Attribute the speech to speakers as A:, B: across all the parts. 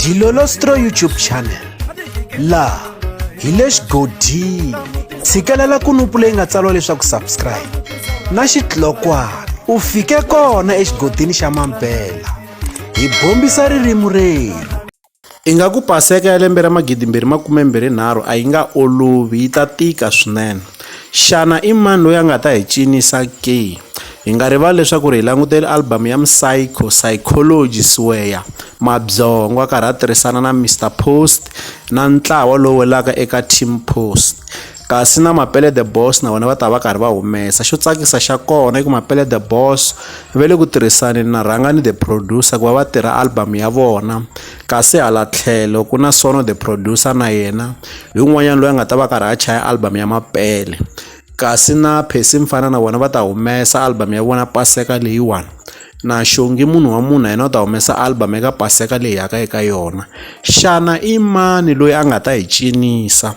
A: Dilolostro YouTube channel la hi le xigodini tshikelela kunupu leyi nga tsariwa leswaku subscribe na xitlokwana u fike kona exigodini xa Mapele hi bombisa ririmi reru.
B: Ingaku paseka ya lembe ra 2023 a yi nga olovi yi ta tika swinene. Xana i mani loyi a nga ta hi cinisa ke? Hi nga rivali leswaku hi langutele album ya Sayicology sweya Mabyongo a karhi a tirhisana na Mr Post na ntlawa lowu welaka eka Team Post. Kasi na Mapele the Boss na vona va ta va karhi va humesa. Xo tsakisa xa kona i ku Mapele the Boss ve le ku tirhisana na Rhangani the producer ku va tirha album ya vona. Kasi hala tlhelo ku na Sono the producer na yena hi un'wanyana loyi a nga ta va karhi a chaya album ya Mapele. Kasi na Phesi Mfana na vona va ta humesa album ya vona Paseka leyiwani. Na Xongi munhu wa munhu yena u ta humesa album eka Paseka leyi yaka eka yona. Xana i mani loyi a nga ta hi cinisa?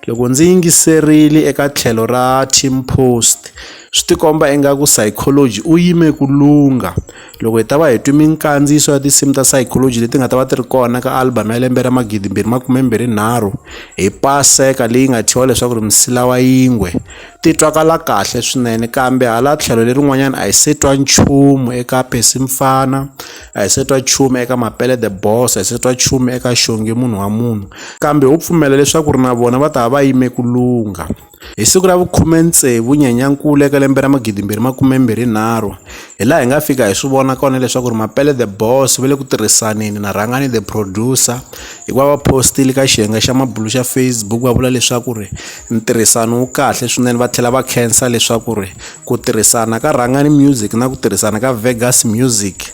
B: Loko ndzi yingiserile eka tlhelo ra Team Post swi tikomba ingaku Sayicology u yime ku lunga. Loko hi ta va hi twi minkandziyiso ya tinsimu ta Sayicology leti nga ta va ti ri kona ka album ya lembe ra 2023 hi Paseka leyi nga thyiwa leswaku Msila wa Yingwe ti twakala kahle swinene, kambe hala tlhelo lerin'wanyana a hi se twa nchumu eka Phesi Mfana, a hi se twa nchumu eka Mapele the Boss, a hi se twa nchumu eka Xongi munhu wa munhu, kambe u pfumela leswaku na vona va ta va yime ku lunga. Hi siku ra vu-16 Nyenyankulu eka lembe ra 2023 hi laha hi nga fika hi swi vona kona leswaku Mapele the Boss ve le ku tirhisaneni na Rhangani the producer hikuva va postile ka xiyenge xa mabulu xa Facebook va vula leswaku ntirhisano wu kahle swinene, va tlhela va khensa leswaku ku tirhisana ka Rhangani Music na ku tirhisana ka Vegas Music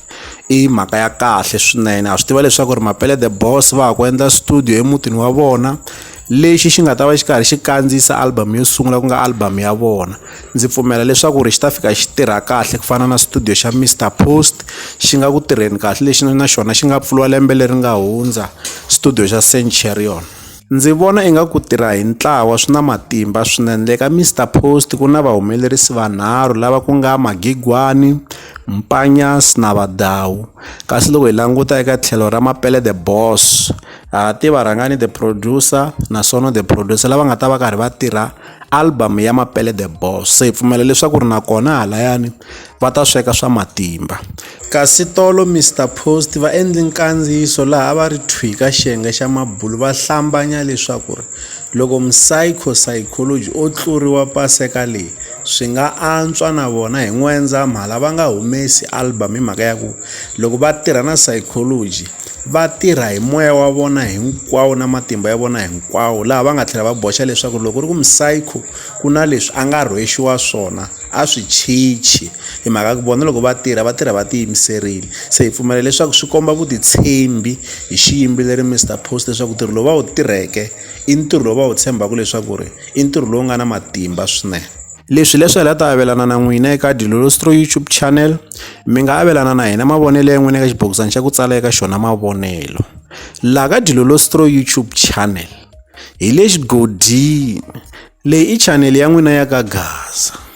B: i mhaka ya kahle swinene. A swi tiva leswaku Mapele the Boss va ha ku endla studio emutini wa vona lexi xi nga ta va xi karhi xi kandziyisa album yo sungula ku nga album ya vona. Ndzi pfumela leswaku xi ta fika xi tirha kahle ku fana na studio xa Mr Post xi nga ku tirheni kahle lexi na xona xi nga pfuriwa lembe leri nga hundza studio xa Centurion. Ndzi vona ingaku tirha hi ntlawa swi na matimba swinene. Le ka Mr Post ku na vahumelerisi vanharhu lava ku nga Magigwani, Mpanyas na Vadawu. Kasi loko hi languta eka tlhelo ra Mapele the Boss tiva Rhangani the producer na Sono the producer lava nga ta va karhi va tirha album ya Mapele the Boss. Se hi pfumela leswaku nakona halayani va ta sweka swa matimba. Kasi tolo Mr Post va endli nkandziyiso laha va ri thwika xiyenge xa mabulu va hlambanya leswaku loko Sayicology o tluriwa Paseka leyi swi nga antswa na vona hi N'wendzamhala va nga humesi album hi mhaka ya ku loko va tirha na Sayicology va tirha hi moya wa vona hinkwawo na matimba ya vona hinkwawo, laha va nga tlhela va boxa leswaku loko ri ku Sayco ku na leswi a nga rhwexiwa swona a swi chichi hi mhaka ku vona loko va tirha va tiyimiserile. Se hi pfumela leswaku swi komba vutitshembi hi xiyimbeleri Mr Post leswaku ntirho lowu va wu tirheke i ntirho lowu va wu tshembaka leswaku i ntirho lowu nga na matimba swinene. Leswi hi la ta avelana na n'wina eka Dilolostro YouTube channel. Mi nga avelana na hina mavonelo ya n'wina eka xibokisana xa ku tsala eka xona mavonelo. Laha ka Dilolostro YouTube channel hi le xigodini leyi i channel ya n'wina ya ka Gaza.